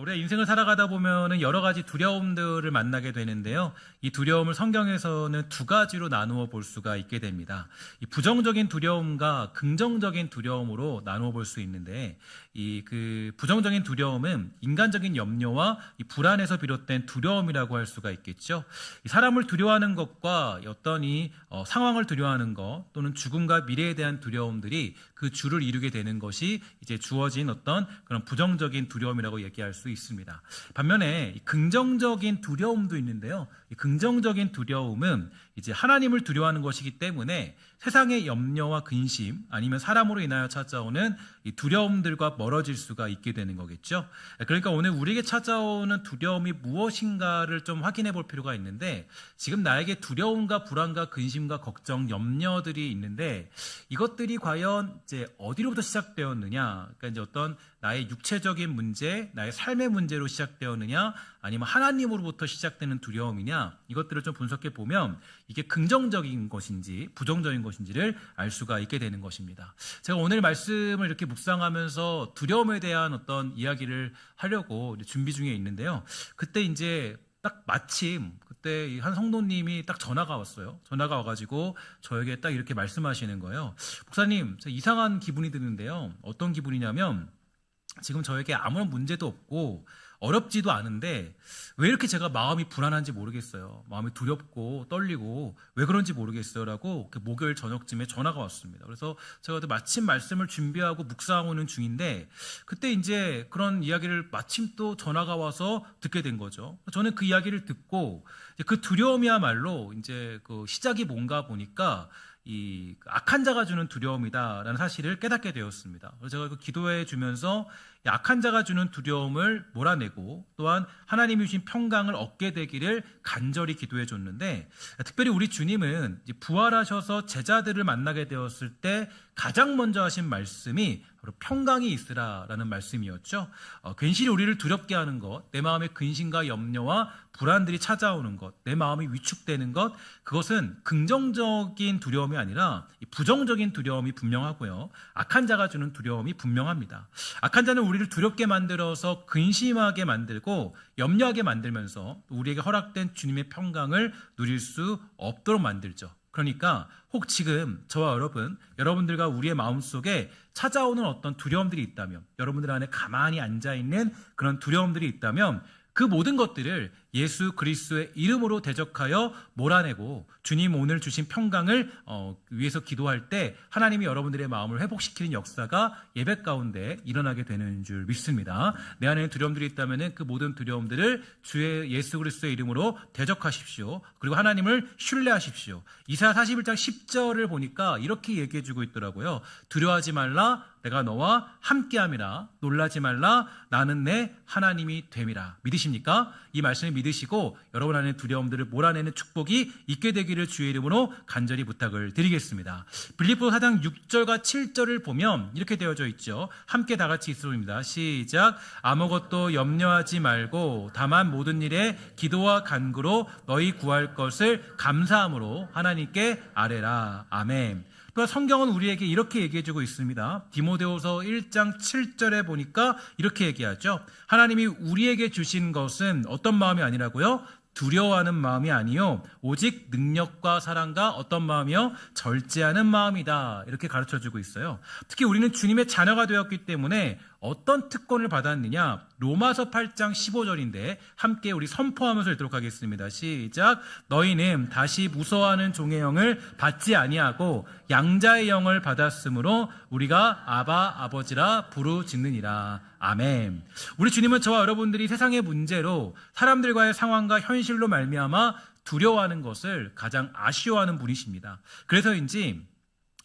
우리가 인생을 살아가다 보면은 여러 가지 두려움들을 만나게 되는데요. 이 두려움을 성경에서는 두 가지로 나누어 볼 수가 있게 됩니다. 이 부정적인 두려움과 긍정적인 두려움으로 나누어 볼 수 있는데, 그 부정적인 두려움은 인간적인 염려와 이 불안에서 비롯된 두려움이라고 할 수가 있겠죠. 이 사람을 두려워하는 것과 어떤 상황을 두려워하는 것 또는 죽음과 미래에 대한 두려움들이 그 주를 이루게 되는 것이 이제 주어진 어떤 그런 부정적인 두려움이라고 얘기할 수 있습니다. 반면에 긍정적인 두려움도 있는데요. 이 긍정적인 두려움은 이제 하나님을 두려워하는 것이기 때문에 세상의 염려와 근심 아니면 사람으로 인하여 찾아오는 이 두려움들과 멀어질 수가 있게 되는 거겠죠. 그러니까 오늘 우리에게 찾아오는 두려움이 무엇인가를 좀 확인해 볼 필요가 있는데, 지금 나에게 두려움과 불안과 근심과 걱정, 염려들이 있는데 이것들이 과연 이제 어디로부터 시작되었느냐? 그러니까 이제 어떤 나의 육체적인 문제, 나의 삶의 문제로 시작되었느냐, 아니면 하나님으로부터 시작되는 두려움이냐, 이것들을 좀 분석해 보면 이게 긍정적인 것인지 부정적인 것인지를 알 수가 있게 되는 것입니다. 제가 오늘 말씀을 이렇게 묵상하면서 두려움에 대한 어떤 이야기를 하려고 준비 중에 있는데요. 그때 이제 딱 마침 그때 한 성도님이 딱 전화가 왔어요. 전화가 와가지고 저에게 딱 이렇게 말씀하시는 거예요. 목사님, 저 이상한 기분이 드는데요. 어떤 기분이냐면 지금 저에게 아무런 문제도 없고 어렵지도 않은데 왜 이렇게 제가 마음이 불안한지 모르겠어요. 마음이 두렵고 떨리고 왜 그런지 모르겠어요 라고 목요일 저녁쯤에 전화가 왔습니다. 그래서 제가 마침 말씀을 준비하고 묵상하는 중인데 그때 이제 그런 이야기를 마침 또 전화가 와서 듣게 된 거죠. 저는 그 이야기를 듣고 그 두려움이야말로 이제 그 시작이 뭔가 보니까 이 악한 자가 주는 두려움이다라는 사실을 깨닫게 되었습니다. 그래서 제가 기도해 주면서 악한 자가 주는 두려움을 몰아내고 또한 하나님이 주신 평강을 얻게 되기를 간절히 기도해 줬는데, 특별히 우리 주님은 부활하셔서 제자들을 만나게 되었을 때 가장 먼저 하신 말씀이 바로 평강이 있으라라는 말씀이었죠. 괜시리 우리를 두렵게 하는 것, 내 마음의 근심과 염려와 불안들이 찾아오는 것, 내 마음이 위축되는 것, 그것은 긍정적인 두려움이 아니라 부정적인 두려움이 분명하고요. 악한 자가 주는 두려움이 분명합니다. 악한 자는 우리를 두렵게 만들어서 근심하게 만들고 염려하게 만들면서 우리에게 허락된 주님의 평강을 누릴 수 없도록 만들죠. 그러니까 혹 지금 저와 여러분들과 우리의 마음속에 찾아오는 어떤 두려움들이 있다면, 여러분들 안에 가만히 앉아있는 그런 두려움들이 있다면 그 모든 것들을 예수 그리스도의 이름으로 대적하여 몰아내고 주님 오늘 주신 평강을 위해서 기도할 때 하나님이 여러분들의 마음을 회복시키는 역사가 예배 가운데 일어나게 되는 줄 믿습니다. 내 안에 두려움들이 있다면 그 모든 두려움들을 주의 예수 그리스도의 이름으로 대적하십시오. 그리고 하나님을 신뢰하십시오. 이사야 41장 10절을 보니까 이렇게 얘기해 주고 있더라고요. 두려워하지 말라, 내가 너와 함께함이라. 놀라지 말라, 나는 내 하나님이 됨이라. 믿으십니까? 이 말씀을 믿으시고 여러분 안에 두려움들을 몰아내는 축복이 있게 되기를 주의 이름으로 간절히 부탁을 드리겠습니다. 빌립보 4장 6절과 7절을 보면 이렇게 되어져 있죠. 함께 다 같이 읽습니다. 시작. 아무것도 염려하지 말고 다만 모든 일에 기도와 간구로 너희 구할 것을 감사함으로 하나님께 아뢰라. 아멘. 성경은 우리에게 이렇게 얘기해주고 있습니다. 디모데후서 1장 7절에 보니까 이렇게 얘기하죠. 하나님이 우리에게 주신 것은 어떤 마음이 아니라고요? 두려워하는 마음이 아니요 오직 능력과 사랑과 어떤 마음이요? 절제하는 마음이다. 이렇게 가르쳐주고 있어요. 특히 우리는 주님의 자녀가 되었기 때문에 어떤 특권을 받았느냐? 로마서 8장 15절인데 함께 우리 선포하면서 읽도록 하겠습니다. 시작. 너희는 다시 무서워하는 종의 영을 받지 아니하고 양자의 영을 받았으므로 우리가 아바 아버지라 부르짖느니라. 아멘. 우리 주님은 저와 여러분들이 세상의 문제로 사람들과의 상황과 현실로 말미암아 두려워하는 것을 가장 아쉬워하는 분이십니다. 그래서인지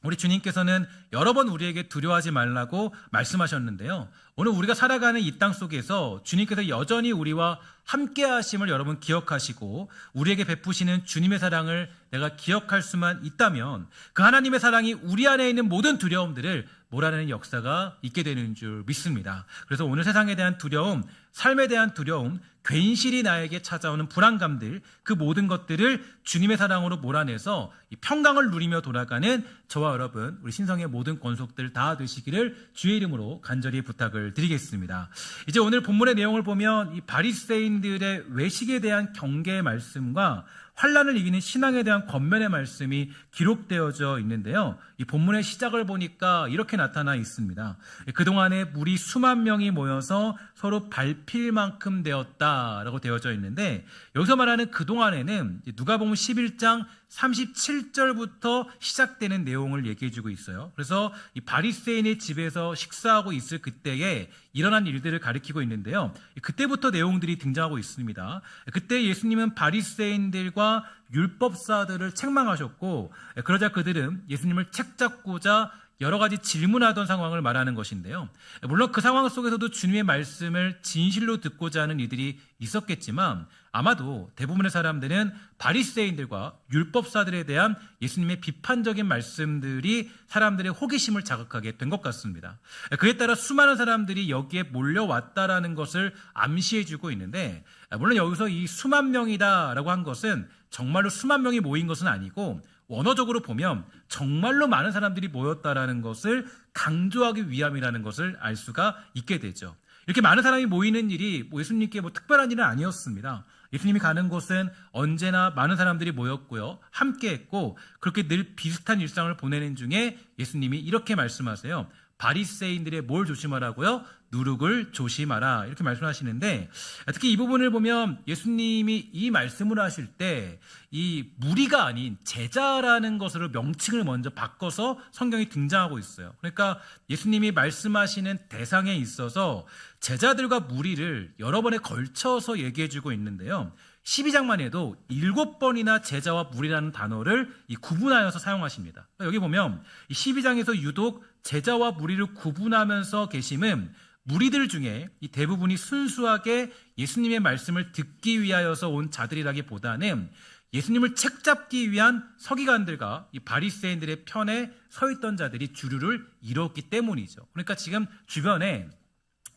우리 주님께서는 여러 번 우리에게 두려워하지 말라고 말씀하셨는데요. 오늘 우리가 살아가는 이 땅 속에서 주님께서 여전히 우리와 함께 하심을 여러분 기억하시고 우리에게 베푸시는 주님의 사랑을 내가 기억할 수만 있다면 그 하나님의 사랑이 우리 안에 있는 모든 두려움들을 몰아내는 역사가 있게 되는 줄 믿습니다. 그래서 오늘 세상에 대한 두려움, 삶에 대한 두려움, 괜시리 나에게 찾아오는 불안감들, 그 모든 것들을 주님의 사랑으로 몰아내서 이 평강을 누리며 돌아가는 저와 여러분, 우리 신성의 모든 권속들 다 되시기를 주의 이름으로 간절히 부탁을 말씀을 드리겠습니다. 이제 오늘 본문의 내용을 보면 이 바리새인들의 외식에 대한 경계의 말씀과 환난을 이기는 신앙에 대한 권면의 말씀이 기록되어져 있는데요. 이 본문의 시작을 보니까 이렇게 나타나 있습니다. 그동안에 무리 수만 명이 모여서 서로 밟힐 만큼 되었다라고 되어져 있는데, 여기서 말하는 그동안에는 누가복음 11장 37절부터 시작되는 내용을 얘기해주고 있어요. 그래서 이 바리새인의 집에서 식사하고 있을 그때에 일어난 일들을 가리키고 있는데요. 그때부터 내용들이 등장하고 있습니다. 그때 예수님은 바리새인들과 율법사들을 책망하셨고, 그러자 그들은 예수님을 책잡고자 여러 가지 질문하던 상황을 말하는 것인데요. 물론 그 상황 속에서도 주님의 말씀을 진실로 듣고자 하는 이들이 있었겠지만, 아마도 대부분의 사람들은 바리새인들과 율법사들에 대한 예수님의 비판적인 말씀들이 사람들의 호기심을 자극하게 된 것 같습니다. 그에 따라 수많은 사람들이 여기에 몰려왔다라는 것을 암시해주고 있는데, 물론 여기서 이 수만 명이다라고 한 것은 정말로 수만 명이 모인 것은 아니고, 원어적으로 보면 정말로 많은 사람들이 모였다라는 것을 강조하기 위함이라는 것을 알 수가 있게 되죠. 이렇게 많은 사람이 모이는 일이 예수님께 특별한 일은 아니었습니다. 예수님이 가는 곳은 언제나 많은 사람들이 모였고요, 함께했고, 그렇게 늘 비슷한 일상을 보내는 중에 예수님이 이렇게 말씀하세요. 바리새인들의 뭘 조심하라고요? 누룩을 조심하라, 이렇게 말씀하시는데, 특히 이 부분을 보면 예수님이 이 말씀을 하실 때 이 무리가 아닌 제자라는 것으로 명칭을 먼저 바꿔서 성경이 등장하고 있어요. 그러니까 예수님이 말씀하시는 대상에 있어서 제자들과 무리를 여러 번에 걸쳐서 얘기해주고 있는데요. 12장만 해도 7번이나 제자와 무리라는 단어를 구분하여서 사용하십니다. 여기 보면 이 12장에서 유독 제자와 무리를 구분하면서 계심은 무리들 중에 이 대부분이 순수하게 예수님의 말씀을 듣기 위하여서 온 자들이라기보다는 예수님을 책잡기 위한 서기관들과 이 바리새인들의 편에 서 있던 자들이 주류를 이뤘기 때문이죠. 그러니까 지금 주변에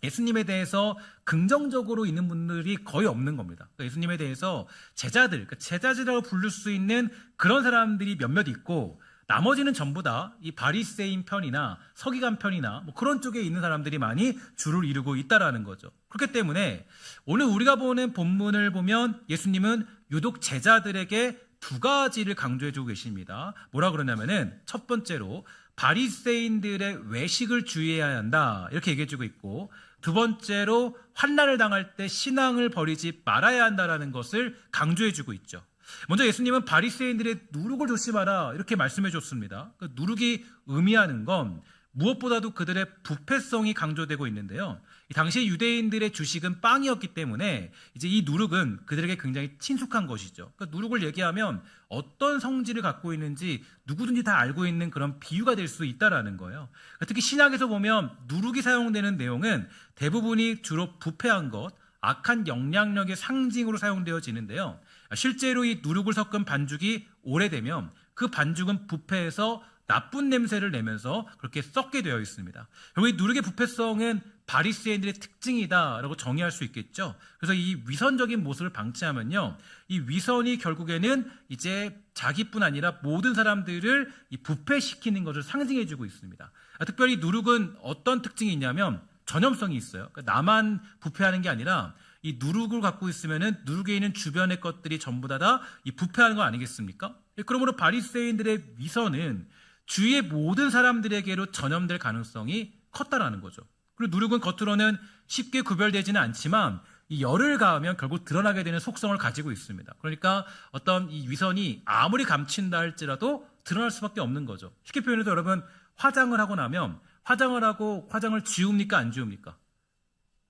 예수님에 대해서 긍정적으로 있는 분들이 거의 없는 겁니다. 그러니까 예수님에 대해서 제자들, 그러니까 제자들이라고 부를 수 있는 그런 사람들이 몇몇 있고, 나머지는 전부 다 이 바리새인 편이나 서기관 편이나 그런 쪽에 있는 사람들이 많이 주를 이루고 있다라는 거죠. 그렇기 때문에 오늘 우리가 보는 본문을 보면 예수님은 유독 제자들에게 두 가지를 강조해주고 계십니다. 뭐라 그러냐면은 첫 번째로 바리새인들의 외식을 주의해야 한다, 이렇게 얘기해주고 있고, 두 번째로 환난을 당할 때 신앙을 버리지 말아야 한다라는 것을 강조해주고 있죠. 먼저 예수님은 바리새인들의 누룩을 조심하라, 이렇게 말씀해 줬습니다. 그 누룩이 의미하는 건 무엇보다도 그들의 부패성이 강조되고 있는데요. 당시 유대인들의 주식은 빵이었기 때문에 이제 이 누룩은 그들에게 굉장히 친숙한 것이죠. 그러니까 누룩을 얘기하면 어떤 성질을 갖고 있는지 누구든지 다 알고 있는 그런 비유가 될 수 있다라는 거예요. 특히 신약에서 보면 누룩이 사용되는 내용은 대부분이 주로 부패한 것, 악한 영향력의 상징으로 사용되어지는데요. 실제로 이 누룩을 섞은 반죽이 오래되면 그 반죽은 부패해서 나쁜 냄새를 내면서 그렇게 썩게 되어 있습니다. 그리고 이 누룩의 부패성은 바리새인들의 특징이다라고 정의할 수 있겠죠. 그래서 이 위선적인 모습을 방치하면요, 이 위선이 결국에는 이제 자기뿐 아니라 모든 사람들을 이 부패시키는 것을 상징해주고 있습니다. 특별히 누룩은 어떤 특징이 있냐면 전염성이 있어요. 그러니까 나만 부패하는 게 아니라 이 누룩을 갖고 있으면은 누룩에 있는 주변의 것들이 전부 다 이 부패하는 거 아니겠습니까? 그러므로 바리새인들의 위선은 주위의 모든 사람들에게로 전염될 가능성이 컸다라는 거죠. 그리고 누룩은 겉으로는 쉽게 구별되지는 않지만 이 열을 가하면 결국 드러나게 되는 속성을 가지고 있습니다. 그러니까 어떤 이 위선이 아무리 감춘다 할지라도 드러날 수밖에 없는 거죠. 쉽게 표현해서 여러분, 화장을 하고 나면 화장을 하고 화장을 지웁니까, 안 지웁니까?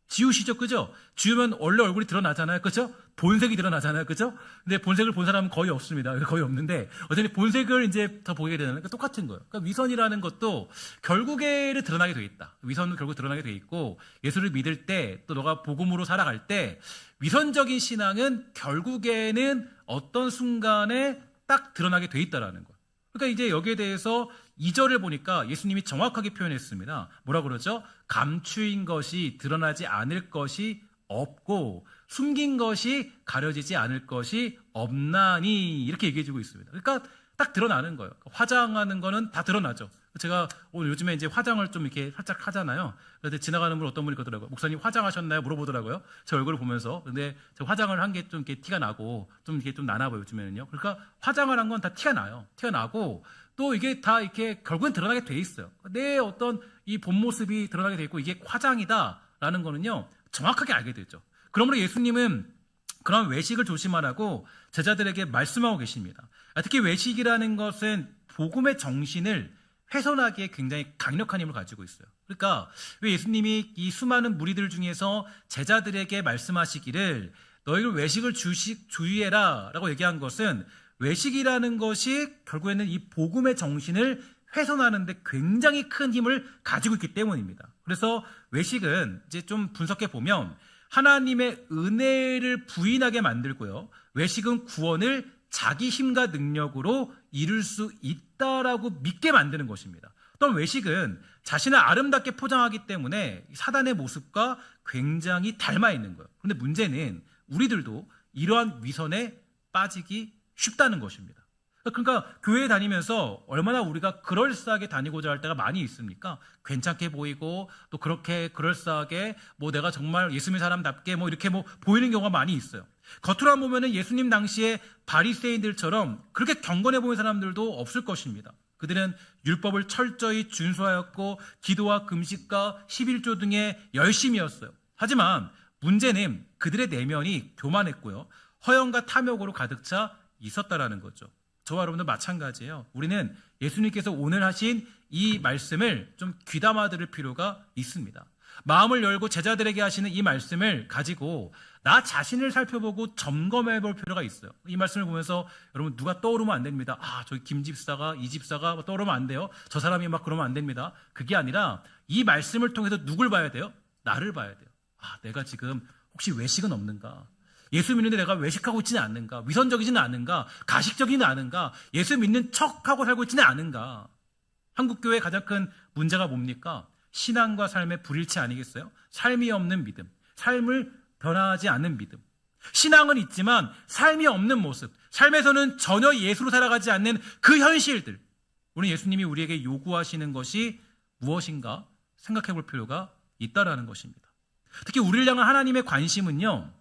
지우시죠, 그죠? 지우면 원래 얼굴이 드러나잖아요, 그죠? 본색이 드러나잖아요, 그죠? 근데 본색을 본 사람은 거의 없습니다. 거의 없는데 어쨌든 본색을 이제 더 보게 되는, 그러니까 똑같은 거예요. 그러니까 위선이라는 것도 결국에는 드러나게 돼 있다. 위선은 결국 드러나게 돼 있고, 예수를 믿을 때 또 너가 복음으로 살아갈 때 위선적인 신앙은 결국에는 어떤 순간에 딱 드러나게 돼 있다라는 거예요. 그러니까 이제 여기에 대해서 2절을 보니까 예수님이 정확하게 표현했습니다. 뭐라 그러죠? 감추인 것이 드러나지 않을 것이 없고 숨긴 것이 가려지지 않을 것이 없나니, 이렇게 얘기해 주고 있습니다. 그러니까 딱 드러나는 거예요. 화장하는 거는 다 드러나죠. 제가 오늘 요즘에 이제 화장을 좀 이렇게 살짝 하잖아요. 그런데 지나가는 분 어떤 분이 그러더라고요. 목사님 화장하셨나요? 물어보더라고요. 제 얼굴을 보면서. 근데 제가 화장을 한 게 좀 이렇게 티가 나고 좀 이렇게 좀 나나 봐요, 요즘에는요. 그러니까 화장을 한 건 다 티가 나요. 티가 나고 또 이게 다 이렇게 결국엔 드러나게 돼 있어요. 내 어떤 이 본 모습이 드러나게 돼 있고 이게 화장이다라는 거는요, 정확하게 알게 되죠. 그러므로 예수님은 그런 외식을 조심하라고 제자들에게 말씀하고 계십니다. 특히 외식이라는 것은 복음의 정신을 훼손하기에 굉장히 강력한 힘을 가지고 있어요. 그러니까 왜 예수님이 이 수많은 무리들 중에서 제자들에게 말씀하시기를 너희를 외식을 주의해라 라고 얘기한 것은 외식이라는 것이 결국에는 이 복음의 정신을 훼손하는 데 굉장히 큰 힘을 가지고 있기 때문입니다. 그래서 외식은 이제 좀 분석해 보면 하나님의 은혜를 부인하게 만들고요. 외식은 구원을 자기 힘과 능력으로 이룰 수 있다라고 믿게 만드는 것입니다. 또한 외식은 자신을 아름답게 포장하기 때문에 사단의 모습과 굉장히 닮아 있는 거예요. 그런데 문제는 우리들도 이러한 위선에 빠지기 쉽다는 것입니다. 그러니까 교회에 다니면서 얼마나 우리가 그럴싸하게 다니고자 할 때가 많이 있습니까? 괜찮게 보이고 또 그렇게 그럴싸하게 뭐 내가 정말 예수님의 사람답게 뭐 이렇게 뭐 보이는 경우가 많이 있어요. 겉으로 보면은 예수님 당시에 바리새인들처럼 그렇게 경건해 보이는 사람들도 없을 것입니다. 그들은 율법을 철저히 준수하였고 기도와 금식과 11조 등에 열심이었어요. 하지만 문제는 그들의 내면이 교만했고요. 허영과 탐욕으로 가득 차 있었다라는 거죠. 저와 여러분도 마찬가지예요. 우리는 예수님께서 오늘 하신 이 말씀을 좀 귀담아 들을 필요가 있습니다. 마음을 열고 제자들에게 하시는 이 말씀을 가지고 나 자신을 살펴보고 점검해 볼 필요가 있어요. 이 말씀을 보면서 여러분 누가 떠오르면 안 됩니다. 저기 김 집사가 이 집사가 떠오르면 안 돼요. 저 사람이 막 그러면 안 됩니다. 그게 아니라 이 말씀을 통해서 누굴 봐야 돼요? 나를 봐야 돼요. 내가 지금 혹시 외식은 없는가? 예수 믿는데 내가 외식하고 있지는 않는가? 위선적이지는 않은가? 가식적이지는 않은가? 예수 믿는 척하고 살고 있지는 않은가? 한국교회의 가장 큰 문제가 뭡니까? 신앙과 삶의 불일치 아니겠어요? 삶이 없는 믿음, 삶을 변화하지 않는 믿음. 신앙은 있지만 삶이 없는 모습, 삶에서는 전혀 예수로 살아가지 않는 그 현실들. 우리 예수님이 우리에게 요구하시는 것이 무엇인가 생각해 볼 필요가 있다라는 것입니다. 특히 우리를 향한 하나님의 관심은요,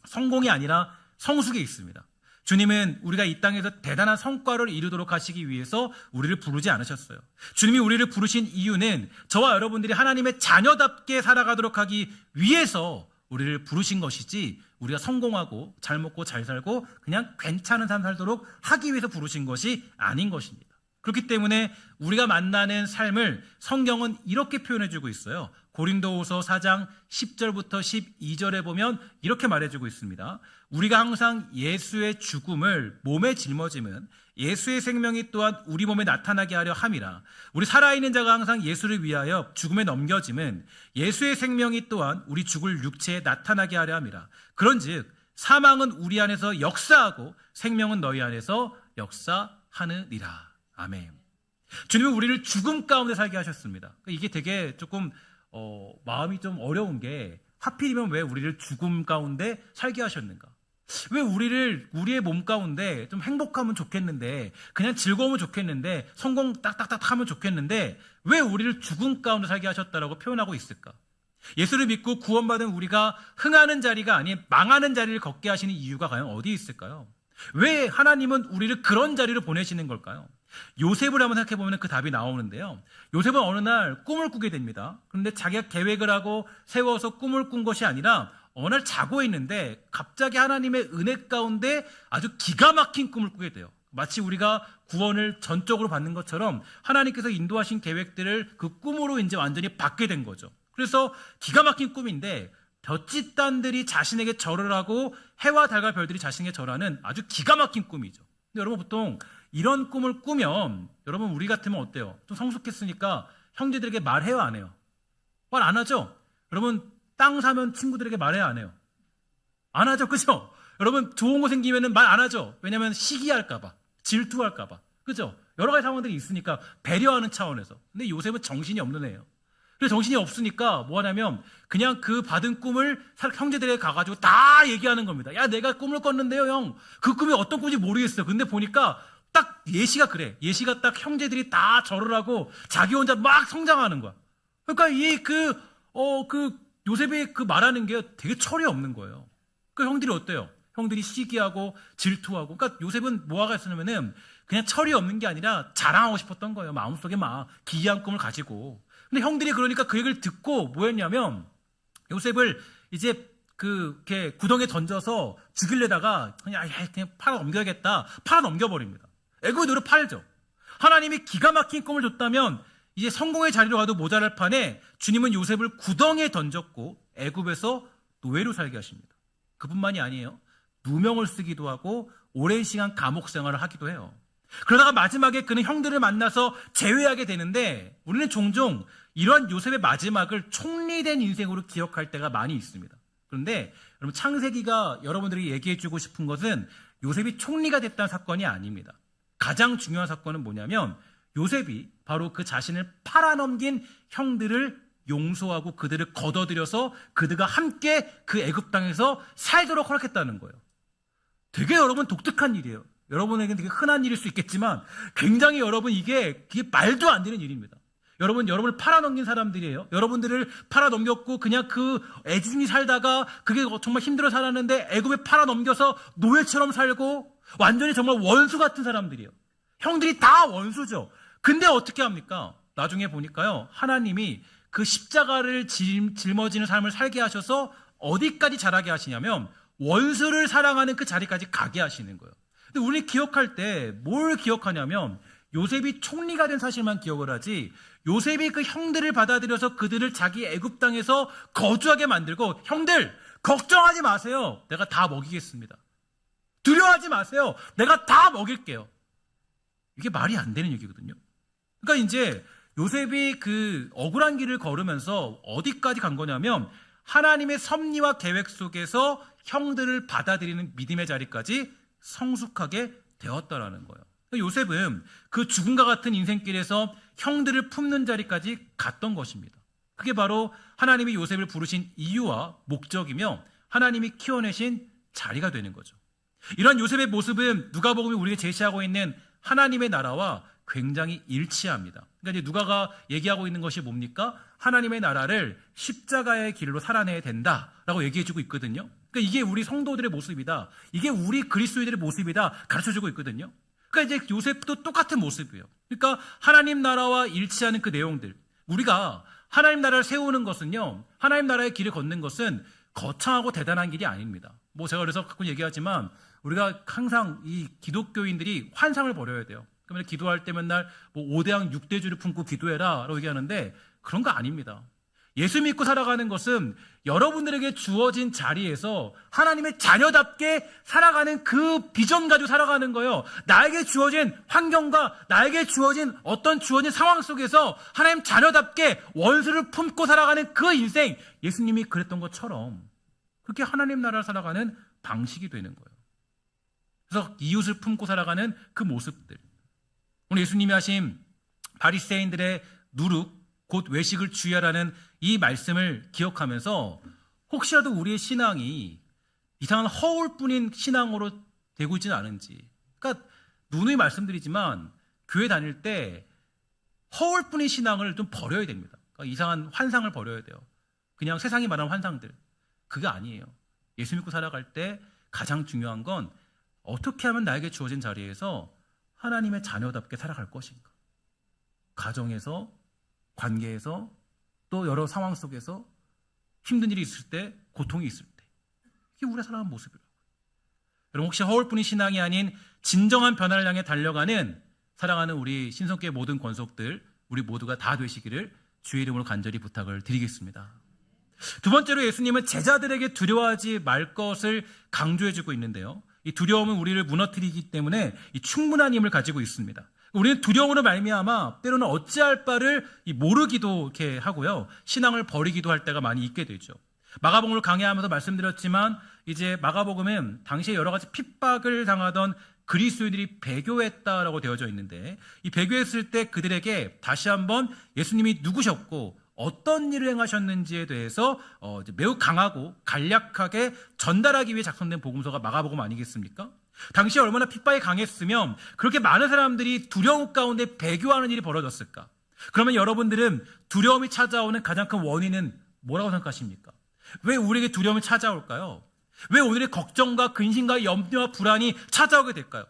성공이 아니라 성숙에 있습니다. 주님은 우리가 이 땅에서 대단한 성과를 이루도록 하시기 위해서 우리를 부르지 않으셨어요. 주님이 우리를 부르신 이유는 저와 여러분들이 하나님의 자녀답게 살아가도록 하기 위해서 우리를 부르신 것이지 우리가 성공하고 잘 먹고 잘 살고 그냥 괜찮은 삶 살도록 하기 위해서 부르신 것이 아닌 것입니다. 그렇기 때문에 우리가 만나는 삶을 성경은 이렇게 표현해주고 있어요. 고린도후서 4장 10절부터 12절에 보면 이렇게 말해주고 있습니다. 우리가 항상 예수의 죽음을 몸에 짊어지면 예수의 생명이 또한 우리 몸에 나타나게 하려 함이라. 우리 살아있는 자가 항상 예수를 위하여 죽음에 넘겨짐은 예수의 생명이 또한 우리 죽을 육체에 나타나게 하려 함이라. 그런즉 사망은 우리 안에서 역사하고 생명은 너희 안에서 역사하느니라. 아멘. 주님은 우리를 죽음 가운데 살게 하셨습니다. 이게 되게 조금 마음이 좀 어려운 게 하필이면 왜 우리를 죽음 가운데 살게 하셨는가? 왜 우리의 몸 가운데 좀 행복하면 좋겠는데 그냥 즐거우면 좋겠는데 성공 딱딱딱 하면 좋겠는데 왜 우리를 죽음 가운데 살게 하셨다라고 표현하고 있을까? 예수를 믿고 구원받은 우리가 흥하는 자리가 아닌 망하는 자리를 걷게 하시는 이유가 과연 어디 있을까요? 왜 하나님은 우리를 그런 자리로 보내시는 걸까요? 요셉을 한번 생각해보면 그 답이 나오는데요. 요셉은 어느 날 꿈을 꾸게 됩니다. 그런데 자기가 계획을 하고 세워서 꿈을 꾼 것이 아니라 어느 날 자고 있는데 갑자기 하나님의 은혜 가운데 아주 기가 막힌 꿈을 꾸게 돼요. 마치 우리가 구원을 전적으로 받는 것처럼 하나님께서 인도하신 계획들을 그 꿈으로 이제 완전히 받게 된 거죠. 그래서 기가 막힌 꿈인데 볏짓단들이 자신에게 절을 하고 해와 달과 별들이 자신에게 절하는 아주 기가 막힌 꿈이죠. 근데 여러분 보통 이런 꿈을 꾸면 여러분 우리 같으면 어때요? 좀 성숙했으니까 형제들에게 말해요, 안 해요? 말 안 하죠? 여러분 땅 사면 친구들에게 말해요, 안 해요? 안 하죠, 그죠? 여러분 좋은 거 생기면 말 안 하죠? 왜냐하면 시기할까봐, 질투할까봐, 그죠? 여러 가지 상황들이 있으니까 배려하는 차원에서. 근데 요셉은 정신이 없는 애예요. 그래서 정신이 없으니까 뭐 하냐면 그냥 그 받은 꿈을 형제들에게 가가지고 다 얘기하는 겁니다. 야, 내가 꿈을 꿨는데요, 형. 그 꿈이 어떤 꿈인지 모르겠어요. 근데 보니까 딱 예시가 그래. 예시가 딱 형제들이 다 절을 하고 자기 혼자 막 성장하는 거야. 그러니까 요셉이 그 말하는 게 되게 철이 없는 거예요. 그 형들이 어때요? 형들이 시기하고 질투하고. 그러니까 요셉은 뭐가 있었냐면은 그냥 철이 없는 게 아니라 자랑하고 싶었던 거예요. 마음속에 막 기이한 꿈을 가지고. 근데 형들이 그러니까 그 얘기를 듣고 뭐였냐면 요셉을 이제 이렇게 구덩이에 던져서 죽이려다가 그냥 팔아 넘겨야겠다. 팔아 넘겨버립니다. 애굽으로 팔죠. 하나님이 기가 막힌 꿈을 줬다면 이제 성공의 자리로 가도 모자랄 판에 주님은 요셉을 구덩이에 던졌고 애굽에서 노예로 살게 하십니다. 그뿐만이 아니에요. 누명을 쓰기도 하고 오랜 시간 감옥 생활을 하기도 해요. 그러다가 마지막에 그는 형들을 만나서 재회하게 되는데 우리는 종종 이러한 요셉의 마지막을 총리된 인생으로 기억할 때가 많이 있습니다. 그런데 여러분, 창세기가 여러분들이 얘기해주고 싶은 것은 요셉이 총리가 됐다는 사건이 아닙니다. 가장 중요한 사건은 뭐냐면 요셉이 바로 그 자신을 팔아넘긴 형들을 용서하고 그들을 걷어들여서 그들과 함께 그 애굽 땅에서 살도록 허락했다는 거예요. 되게 여러분 독특한 일이에요. 여러분에게는 되게 흔한 일일 수 있겠지만 굉장히 여러분 그게 말도 안 되는 일입니다. 여러분을 팔아넘긴 사람들이에요. 여러분들을 팔아넘겼고 그냥 그 애중이 살다가 그게 정말 힘들어 살았는데 애굽에 팔아넘겨서 노예처럼 살고 완전히 정말 원수 같은 사람들이에요. 형들이 다 원수죠. 근데 어떻게 합니까? 나중에 보니까요, 하나님이 그 십자가를 짊어지는 삶을 살게 하셔서 어디까지 자라게 하시냐면 원수를 사랑하는 그 자리까지 가게 하시는 거예요. 근데 우리 기억할 때 뭘 기억하냐면 요셉이 총리가 된 사실만 기억을 하지, 요셉이 그 형들을 받아들여서 그들을 자기 애굽 땅에서 거주하게 만들고, 형들 걱정하지 마세요, 내가 다 먹이겠습니다. 두려워하지 마세요, 내가 다 먹일게요. 이게 말이 안 되는 얘기거든요. 그러니까 이제 요셉이 그 억울한 길을 걸으면서 어디까지 간 거냐면 하나님의 섭리와 계획 속에서 형들을 받아들이는 믿음의 자리까지 성숙하게 되었다라는 거예요. 요셉은 그 죽음과 같은 인생길에서 형들을 품는 자리까지 갔던 것입니다. 그게 바로 하나님이 요셉을 부르신 이유와 목적이며 하나님이 키워내신 자리가 되는 거죠. 이런 요셉의 모습은 누가복음이 우리에게 제시하고 있는 하나님의 나라와 굉장히 일치합니다. 그러니까 이제 누가가 얘기하고 있는 것이 뭡니까? 하나님의 나라를 십자가의 길로 살아내야 된다라고 얘기해주고 있거든요. 그러니까 이게 우리 성도들의 모습이다, 이게 우리 그리스도인들의 모습이다 가르쳐주고 있거든요. 그러니까 이제 요셉도 똑같은 모습이에요. 그러니까 하나님 나라와 일치하는 그 내용들, 우리가 하나님 나라를 세우는 것은요, 하나님 나라의 길을 걷는 것은 거창하고 대단한 길이 아닙니다. 뭐 제가 그래서 가끔 얘기하지만 우리가 항상 이 기독교인들이 환상을 버려야 돼요. 그러면 기도할 때 맨날 뭐 5대양 6대주를 품고 기도해라 라고 얘기하는데 그런 거 아닙니다. 예수 믿고 살아가는 것은 여러분들에게 주어진 자리에서 하나님의 자녀답게 살아가는 그 비전 가지고 살아가는 거예요. 나에게 주어진 환경과 나에게 주어진 주어진 상황 속에서 하나님 자녀답게 원수를 품고 살아가는 그 인생, 예수님이 그랬던 것처럼 그렇게 하나님 나라를 살아가는 방식이 되는 거예요. 그래서 이웃을 품고 살아가는 그 모습들, 오늘 예수님이 하신 바리새인들의 누룩 곧 외식을 주의하라는 이 말씀을 기억하면서 혹시라도 우리의 신앙이 이상한 허울뿐인 신앙으로 되고 있지는 않은지. 그러니까 누누이 말씀드리지만 교회 다닐 때 허울뿐인 신앙을 좀 버려야 됩니다. 그러니까 이상한 환상을 버려야 돼요. 그냥 세상이 말하는 환상들, 그게 아니에요. 예수 믿고 살아갈 때 가장 중요한 건 어떻게 하면 나에게 주어진 자리에서 하나님의 자녀답게 살아갈 것인가. 가정에서, 관계에서, 또 여러 상황 속에서 힘든 일이 있을 때, 고통이 있을 때, 이게 우리가 살아가는 모습이라고요. 여러분, 혹시 허울뿐인 신앙이 아닌 진정한 변화를 향해 달려가는 살아가는 우리 신성교회 모든 권속들, 우리 모두가 다 되시기를 주의 이름으로 간절히 부탁을 드리겠습니다. 두 번째로 예수님은 제자들에게 두려워하지 말 것을 강조해주고 있는데요, 이 두려움은 우리를 무너뜨리기 때문에 이 충분한 힘을 가지고 있습니다. 우리는 두려움으로 말미암아 때로는 어찌할 바를 모르기도 이렇게 하고요, 신앙을 버리기도 할 때가 많이 있게 되죠. 마가복음을 강해하면서 말씀드렸지만 이제 마가복음은 당시에 여러 가지 핍박을 당하던 그리스도인들이 배교했다라고 되어져 있는데, 이 배교했을 때 그들에게 다시 한번 예수님이 누구셨고 어떤 일을 행하셨는지에 대해서 매우 강하고 간략하게 전달하기 위해 작성된 복음서가 마가복음 아니겠습니까? 당시 얼마나 핍박이 강했으면 그렇게 많은 사람들이 두려움 가운데 배교하는 일이 벌어졌을까? 그러면 여러분들은 두려움이 찾아오는 가장 큰 원인은 뭐라고 생각하십니까? 왜 우리에게 두려움이 찾아올까요? 왜 오늘의 걱정과 근심과 염려와 불안이 찾아오게 될까요?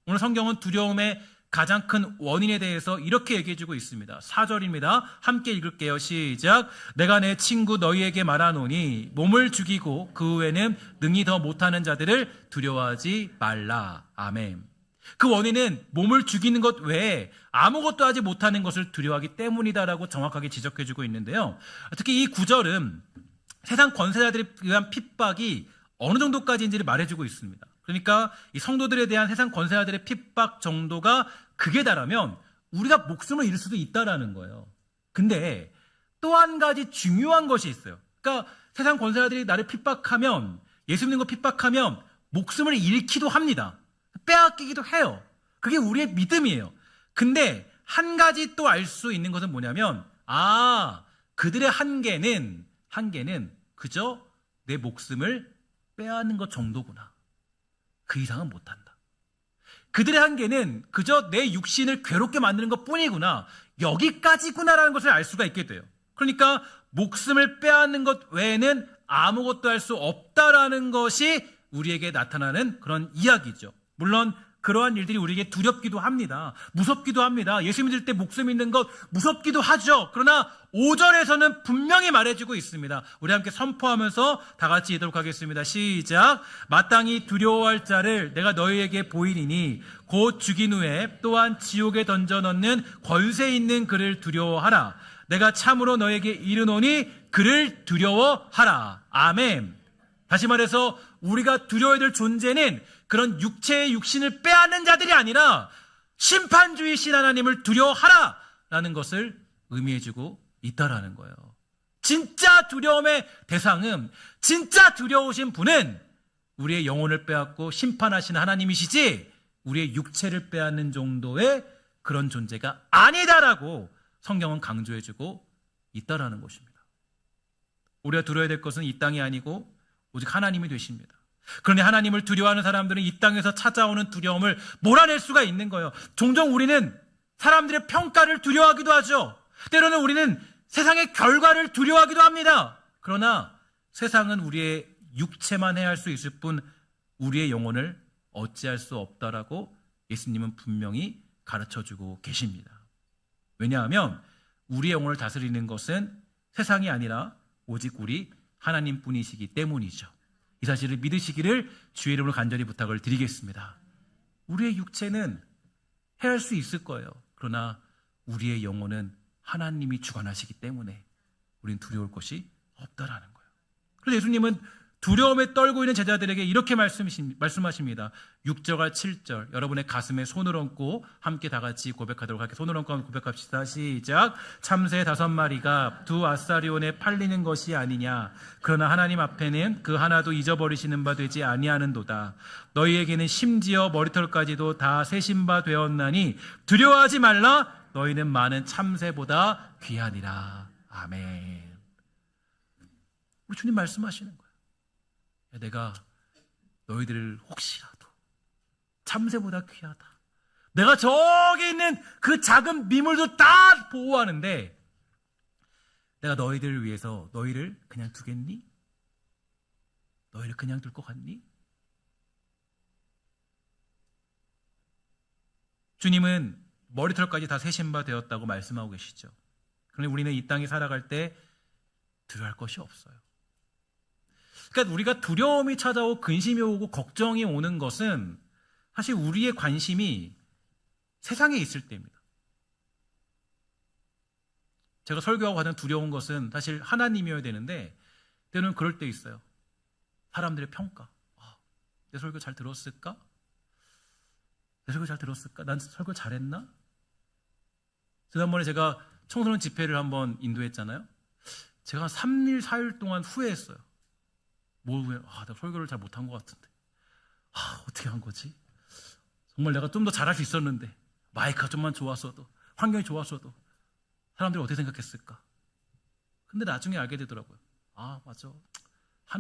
오늘 성경은 두려움의 가장 큰 원인에 대해서 이렇게 얘기해주고 있습니다. 4절입니다. 함께 읽을게요. 시작. 내가 내 친구 너희에게 말하노니 몸을 죽이고 그 후에는 능히 더 못하는 자들을 두려워하지 말라. 아멘. 그 원인은 몸을 죽이는 것 외에 아무것도 하지 못하는 것을 두려워하기 때문이다라고 정확하게 지적해주고 있는데요. 특히 이 구절은 세상 권세자들에 의한 핍박이 어느 정도까지인지를 말해주고 있습니다. 그러니까 이 성도들에 대한 세상 권세자들의 핍박 정도가 극에 달하면 우리가 목숨을 잃을 수도 있다라는 거예요. 근데 또 한 가지 중요한 것이 있어요. 그러니까 세상 권세자들이 나를 핍박하면, 예수 믿는 거 핍박하면 목숨을 잃기도 합니다. 빼앗기기도 해요. 그게 우리의 믿음이에요. 근데 한 가지 또 알 수 있는 것은 뭐냐면, 그들의 한계는 그저 내 목숨을 빼앗는 것 정도구나. 그 이상은 못한다. 그들의 한계는 그저 내 육신을 괴롭게 만드는 것 뿐이구나. 여기까지구나라는 것을 알 수가 있게 돼요. 그러니까 목숨을 빼앗는 것 외에는 아무것도 할 수 없다라는 것이 우리에게 나타나는 그런 이야기죠. 물론 그러한 일들이 우리에게 두렵기도 합니다. 무섭기도 합니다. 예수 믿을 때 목숨 잃는 것 무섭기도 하죠. 그러나 5절에서는 분명히 말해주고 있습니다. 우리 함께 선포하면서 다 같이 읽도록 하겠습니다. 시작. 마땅히 두려워할 자를 내가 너희에게 보이리니 곧 죽인 후에 또한 지옥에 던져 넣는 권세 있는 그를 두려워하라. 내가 참으로 너에게 이르노니 그를 두려워하라. 아멘. 다시 말해서 우리가 두려워야 될 존재는 그런 육체의 육신을 빼앗는 자들이 아니라 심판주의신 하나님을 두려워하라 라는 것을 의미해주고 있다라는 거예요. 진짜 두려움의 대상은, 진짜 두려우신 분은 우리의 영혼을 빼앗고 심판하시는 하나님이시지 우리의 육체를 빼앗는 정도의 그런 존재가 아니다라고 성경은 강조해주고 있다라는 것입니다. 우리가 두려워야 될 것은 이 땅이 아니고 오직 하나님이 되십니다. 그러니 하나님을 두려워하는 사람들은 이 땅에서 찾아오는 두려움을 몰아낼 수가 있는 거예요. 종종 우리는 사람들의 평가를 두려워하기도 하죠. 때로는 우리는 세상의 결과를 두려워하기도 합니다. 그러나 세상은 우리의 육체만 해할 수 있을 뿐 우리의 영혼을 어찌할 수 없다라고 예수님은 분명히 가르쳐주고 계십니다. 왜냐하면 우리의 영혼을 다스리는 것은 세상이 아니라 오직 우리 하나님뿐이시기 때문이죠. 이 사실을 믿으시기를 주의 이름으로 간절히 부탁을 드리겠습니다. 우리의 육체는 해할 수 있을 거예요. 그러나 우리의 영혼은 하나님이 주관하시기 때문에 우린 두려울 것이 없다라는 거예요. 그래서 예수님은 두려움에 떨고 있는 제자들에게 이렇게 말씀하십니다. 6절과 7절 여러분의 가슴에 손을 얹고 함께 다 같이 고백하도록 할게요. 손을 얹고 고백합시다. 시작. 참새 5마리가 두 아사리온에 팔리는 것이 아니냐. 그러나 하나님 앞에는 그 하나도 잊어버리시는 바 되지 아니하는도다. 너희에게는 심지어 머리털까지도 다 세신 바 되었나니 두려워하지 말라. 너희는 많은 참새보다 귀하니라. 아멘. 우리 주님 말씀하시는 거예요. 내가 너희들을 혹시라도 참새보다 귀하다. 내가 저기 있는 그 작은 미물도 다 보호하는데 내가 너희들을 위해서 너희를 그냥 두겠니? 너희를 그냥 둘 것 같니? 주님은 머리털까지 다 세신 바 되었다고 말씀하고 계시죠. 그런데 우리는 이 땅에 살아갈 때 두려워할 것이 없어요. 그러니까 우리가 두려움이 찾아오고 근심이 오고 걱정이 오는 것은 사실 우리의 관심이 세상에 있을 때입니다. 제가 설교하고 가장 두려운 것은 사실 하나님이어야 되는데 때로는 그럴 때 있어요. 사람들의 평가. 내 설교 잘 들었을까? 내 설교 잘 들었을까? 난 설교 잘했나? 지난번에 제가 청소년 집회를 한번 인도했잖아요. 제가 한 3일, 4일 동안 후회했어요. 뭘 후회? 나 설교를 잘 못한 것 같은데. 어떻게 한 거지? 정말 내가 좀 더 잘할 수 있었는데 마이크가 좀만 좋았어도 환경이 좋았어도 사람들이 어떻게 생각했을까? 근데 나중에 알게 되더라고요. 맞아.